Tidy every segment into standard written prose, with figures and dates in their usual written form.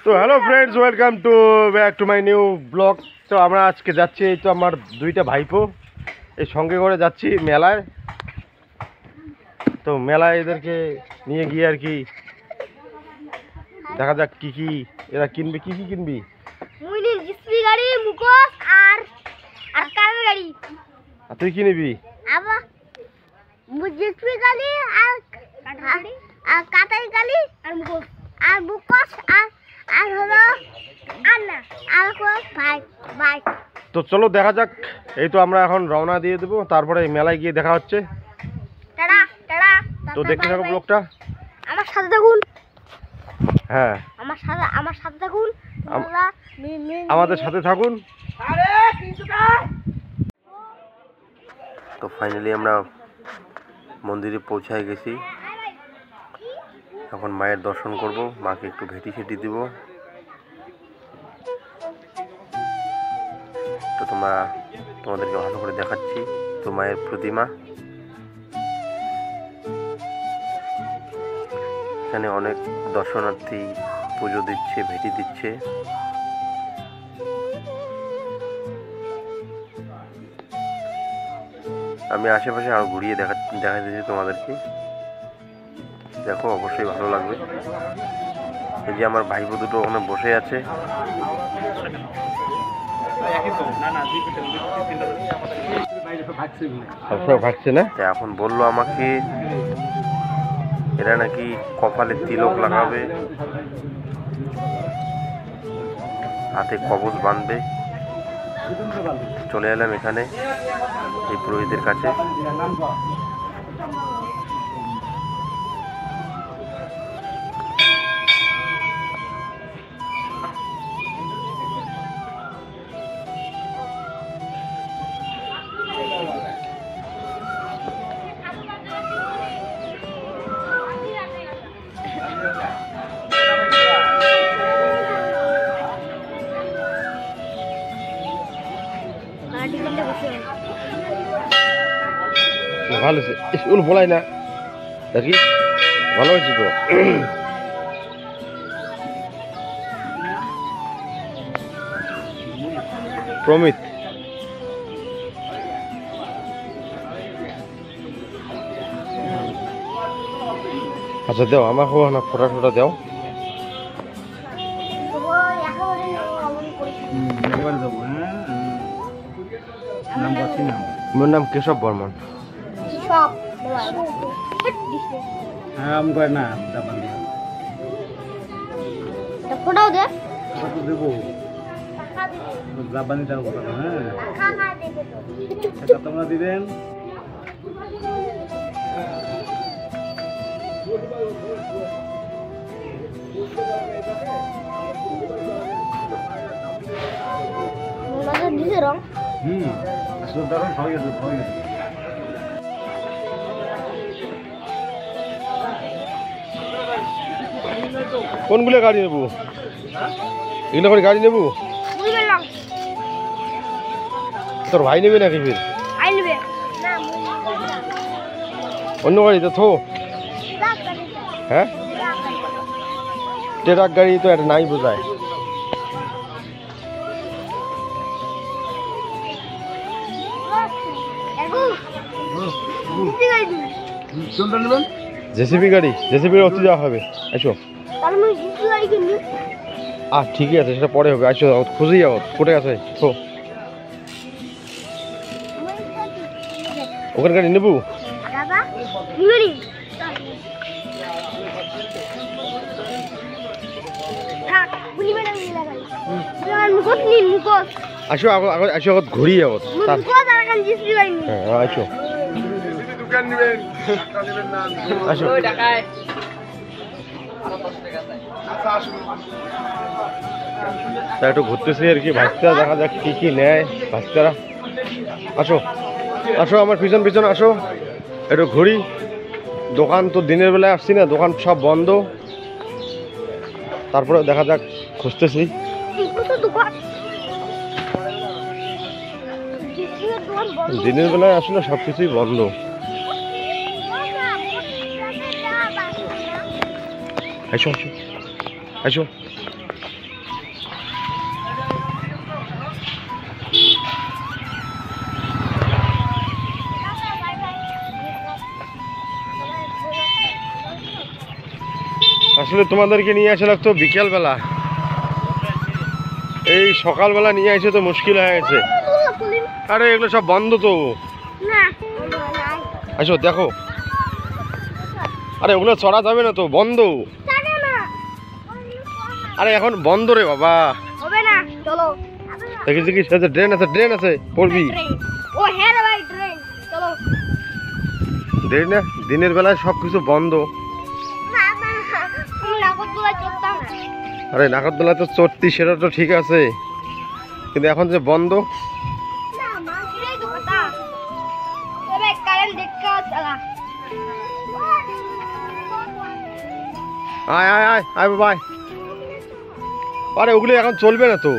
তো hello friends, welcome to back to my new blog. তো আমরা আজকে যাচ্ছি, এই তো আমার দুইটা ভাইপো এই সঙ্গে করে যাচ্ছি মেলায়। তো মেলায় এদেরকে নিয়ে গিয়ে আর কি দেখা যাক কি কি এরা কিনবে। কি কি কিনবি? গাড়ি, মুখোশ আর কারের গাড়ি। আর তুই কি নিবি? গাড়ি আর কাটাই গাড়ি আর মুখোশ আর হলো বাইক। তো চলো দেখা যাক। এই তো আমরা এখন রওনা দিয়ে দেবো, তারপরে মেলায় গিয়ে দেখা হচ্ছে। তো দেখতে থাকো ব্লগটা, আমার সাথে থাকুন। হ্যাঁ আমার সাথে থাকুন, আমাদের সাথে থাকুন। তো ফাইনালি আমরা মন্দিরে পৌঁছায় গেছি। এখন মায়ের দর্শন করব, মাকে একটু ভেটি সেটি দিব। তো তোমাদেরকে ভালো করে দেখাচ্ছি। তো মায়ের প্রতিমা, এখানে অনেক দর্শনার্থী পুজো দিচ্ছে, ভেটি দিচ্ছে। আমি আশেপাশে আরো ঘুরিয়ে দেখা দিচ্ছি তোমাদেরকে, দেখো অবশ্যই ভালো লাগবে। এই যে আমার ভাইপো দুটো ওখানে বসে আছে। ভাগছে না, এখন বললো আমাকে এরা নাকি কপালে তিলক লাগাবে, হাতে কবচ বাঁধবে। চলে এলাম এখানে এই পুরোহিতের কাছে। ভালো হয়েছে, স্কুল বলাই না দেখি, ভালো হয়েছে তো। প্রমিত, আচ্ছা দেও আমাকে না, ফোটা দেও। মোর নাম কেশব বর্মন। ফোটাও দে, দেবো জাপানি টাকা কথা। হ্যাঁ তোমরা দিবেন। কোনগুলো গাড়ি নেবো? এগুলো করে গাড়ি নেবো? তোর ভাই নেবে নাকি? ফির অন্য গাড়ি তো থো। হ্যাঁ, ট্রাক গাড়ি তো একটা নাই বোঝায়। জেসিবি গাড়ি, জেসিবির অতি যাওয়া হবে। আসো, ঠিকই আছে, সেটা পরে হবে। আসো খুঁজেই যাও, কোটে আছে তো ওখানে গাড়ি নেবো। আসো আসো, ঘুরি যাও। হ্যাঁ আসো আসো। তা একটু ঘুরতেছি আর কি, ভাজতে দেখা যাক কি কি নেয় ভাজতেরা। আসো আসো আমার পিছন পিছন আসো, একটু ঘুরি। দোকান তো দিনের বেলায় আসছি না, দোকান সব বন্ধ। তারপরে দেখা যাক, খুঁজতেছি। দিনের বেলায় আসলে সব কিছুই বন্ধ। আসো আসো আসো। আসলে তোমাদেরকে নিয়ে আসা লাগতো বিকেলবেলা, এই সকালবেলা নিয়ে এসে তো মুশকিল হয়ে গেছে। আরে এগুলো সব বন্ধ তো। আসো দেখো, আরে ওগুলো চড়া যাবে না তো, বন্ধ। আরে এখন বন্ধ রে বাবা। হবে না, চলো। দেখি দেখি সাথে ড্রেন আছে, ড্রেন আছে, পড়বি। ও হ্যাঁ রে ভাই, ট্রেন, চলো। ড্রেন না, দিনের বেলায় সব কিছু বন্ধ। না না, আমি নাগরদোলায় চড়তাম না। আরে নাগরদোলা তো চড়তি, সেটা তো ঠিক আছে, কিন্তু এখন যে বন্ধ। না মা, এটাই তো কথা। তবে কারেন্ট দেখতে চলা। আয় আয় আয় আয় বাবা আয়। আরে ওগুলো এখন চলবে না তো।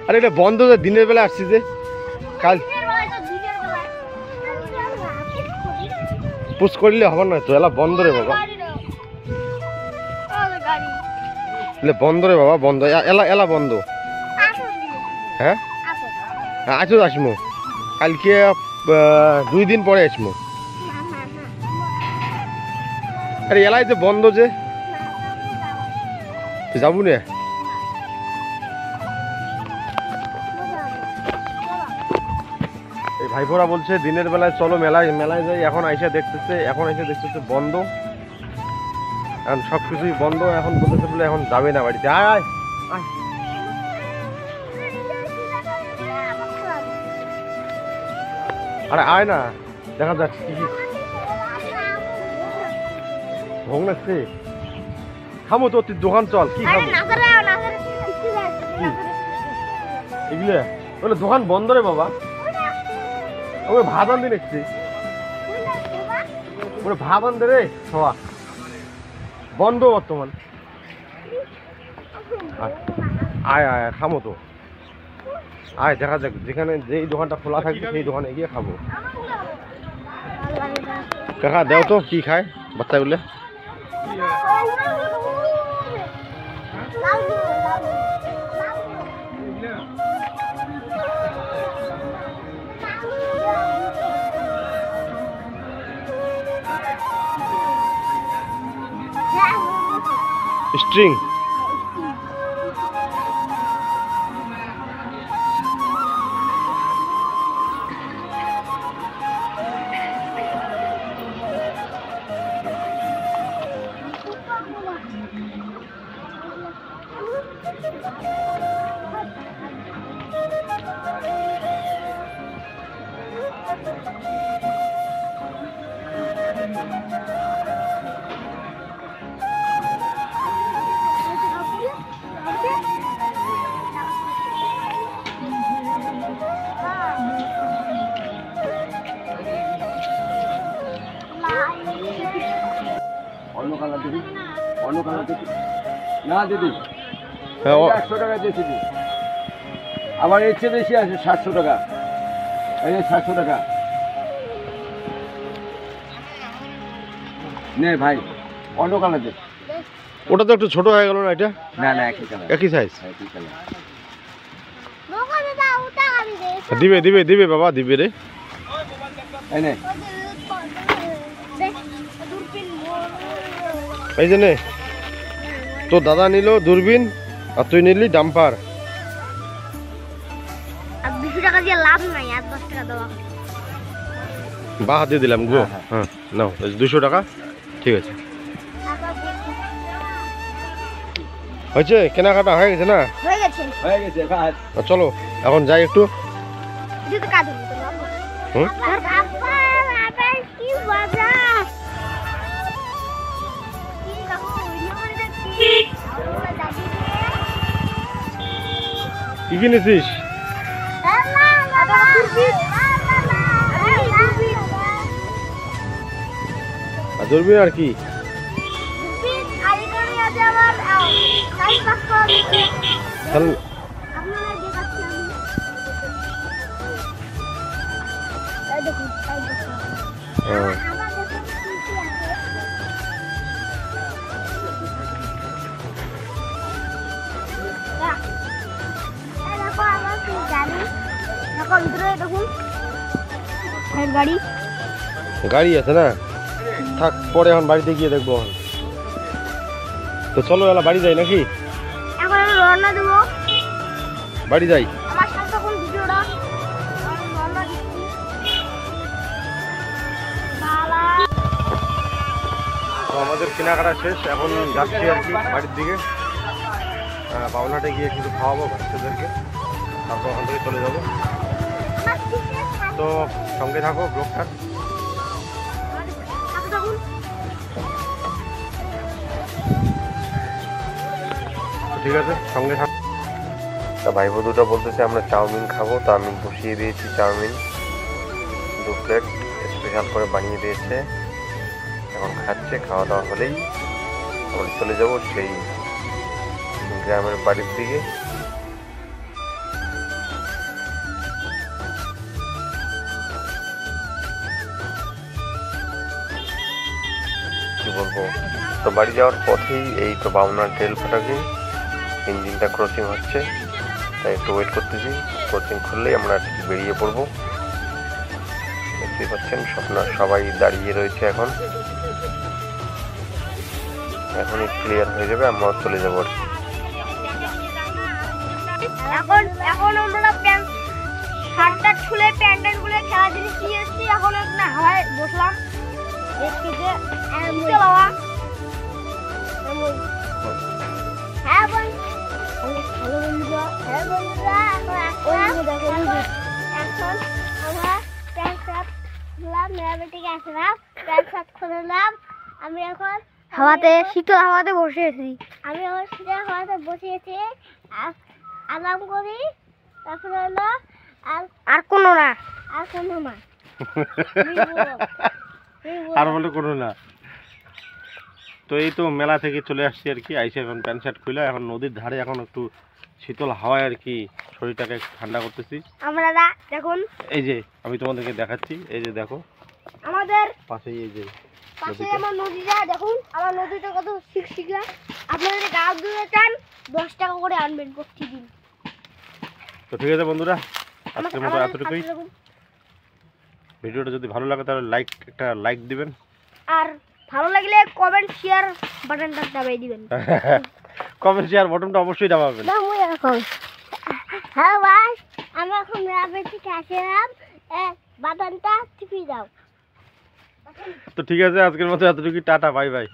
আরে এটা বন্ধ, যে দিনের বেলা আসছি যে কাল পুশ করলে হবে না তো, এলা বন্ধ রে বাবা, এলে বন্ধ রে বাবা, বন্ধ, এলা এলা বন্ধ। হ্যাঁ আছো আসমো কালকে, 2 দিন পরে আসমো। আরে এলাই যে বন্ধ যে, যাবো না। এই ভাইপোরা বলছে দিনের বেলায় চলো মেলায়, মেলায় যাই। এখন আইসা দেখতেছে, এখন এসে দেখতেছে বন্ধ, এখন সব কিছুই বন্ধ। এখন বলতেছে বলে এখন যাবে না বাড়িতে। আয় আয় আয়। আরে আয় না, দেখা যাক কি কি ভোগ লাগছে। খামো তো, তুই দোকান চল, কি খাবো এগুলো? বলে দোকান বন্ধ রে বাবা। ওই ভাত আনতে দেখছি, ওরে ভাত আনতে রে সবা বন্ধ বর্তমান। আয় আয় আয়, খামো তো, আয় দেখা যাক, যেখানে যেই দোকানটা খোলা থাকবে সেই দোকানে গিয়ে খাবো। কাকা দেও তো কি খায় বাচ্চাগুলো। স্ট্রিং অন্য কালার দিদি, অন্য কালার দিদি না দিদি, হ্যাঁ 100 টাকা দিয়েছি দিদি। আবার এর চেয়ে বেশি আছে 700 টাকা, এই যে 700 টাকা নে ভাই, অন্য কালার দিদি। ওটা তো একটু ছোট হয়ে গেল না, এটা না না একই কালার, একই সাইজ। একই কালার। দিবে দিবে দিবে বাবা, দিবে রে। এই নে, এই যে নে, তো দাদা নিল দূরবীন আর তুই নিলি ডাম্পার। আর 200 টাকা দিয়ে লাভ নাই, আর 10 টাকা দেওয়া। বাহ দিয়ে দিলাম গো। হ্যাঁ নাও 200 টাকা, ঠিক আছে। হয়েছে, কেনাকাটা হয়ে গেছে না? হয়ে গেছে। হয়ে গেছে ভাই। চলো এখন যাই একটু। দিতে কাজ হলো তো না। হুম আবার কি বাজা, কি দেখো ভিডিও করে দেখছি। কি কিনেছিস? দূরবীন আর কি? আপনারা দেখুন এই দেখুন হ্যাঁ। আমার দেখুন কি কি আছে দেখো আমার কি গাড়ি দেখো ভিতরে দেখুন এই গাড়ি গাড়ি আছে না, থাক পরে এখন বাড়িতে গিয়ে দেখবো এখন। তো চলো এলা বাড়ি যাই নাকি? এখন আমি রওনা দেবো বাড়ি যাই। আমার সাথে তখন ভিডিওটা আমি রওনা দিচ্ছি বালা তো আমাদের কেনাকাটা শেষ, এখন যাচ্ছি আর কি বাড়ির দিকে। পাওনাটে গিয়ে কিছু খাওয়াবো বাচ্চাদেরকে, তারপর ওখান থেকে চলে যাবো। তো সঙ্গে থাকো ব্লগটা। তখন ঠিক আছে, সঙ্গে থাক। তা ভাই বন্ধুটা বলতেছে আমরা চাউমিন খাবো, তো আমি বসিয়ে দিয়েছি চাউমিন 2 প্লেট স্পেশাল করে বানিয়ে দিয়েছে। এখন খাচ্ছে, খাওয়া দাওয়া হলেই আমরা চলে যাব সেই গ্রামের বাড়ির দিকে। কি বলবো, তো বাড়ি যাওয়ার পথেই এই তো বাউনার ঢেল ফাটাকে ইঞ্জিনটা ক্রসিং হচ্ছে, তাই একটু ওয়েট করতেছি। ক্রসিং খুললেই আমরা ঠিক বেরিয়ে পড়বো। দেখতেই পাচ্ছেন সবাই দাঁড়িয়ে রয়েছে। এখনই ক্লিয়ার হয়ে যাবে, আমরা চলে যাবো আর কি। এখন আমরা শার্টটা খুলে প্যান্ট খুলে খেলা জিনিস নিয়ে এসেছি। এখন একটা হাওয়ায় বসলাম দেখছি যে বাবা হ্যাঁ হ্যালো বন্ধুরা, হ্যাঁ বন্ধুরা এখন আমরা প্যান্ট শার্ট খুললাম, মেরামতিকে আসলাম, প্যান্ট শার্ট খুললাম। আমি এখন হাওয়াতে শীতল হাওয়াতে বসে আছি। আমি এখন শীতল হাওয়াতে বসেছি, আরাম করি। তারপরে হলো আর কোনো না, আর কোনো না আর বলে কোনো না। তো এই তো মেলা থেকে চলে আসছি আর কি, আইসে এখন প্যান্ট শার্ট খুলে এখন নদীর ধারে এখন একটু শীতল হাওয়ায় আর কি শরীরটাকে ঠান্ডা করতেছি। আমরা দেখুন এই যে আমি তোমাদেরকে দেখাচ্ছি, এই যে দেখো আমাদের পাশেই এই যে পাশে নদীটা। আমার নদীটা দেখুন, আমার নদীটা কত শিকশিকা। আপনারা যদি গাছ দিতে চান 10 টাকা করে আনবেন প্রতিদিন। তো ঠিক আছে বন্ধুরা, আজকের মতো আমাদের এতটুকুই। সাথে দেখুন। ভিডিওটা যদি ভালো লাগে তাহলে একটা লাইক দিবেন, আর ভালো লাগলে কমেন্ট শেয়ার বাটনটা দাবিয়ে দিবেন। কমেন্ট শেয়ার বাটনটা অবশ্যই দাবাবেন। হ্যাঁ ভাই, আমি এখন রাবে ঠিক আসলাম, বাটনটা টিপে দাও। তো ঠিক আছে, আজকের মতো এতটুকুই, টাটা, বাই বাই।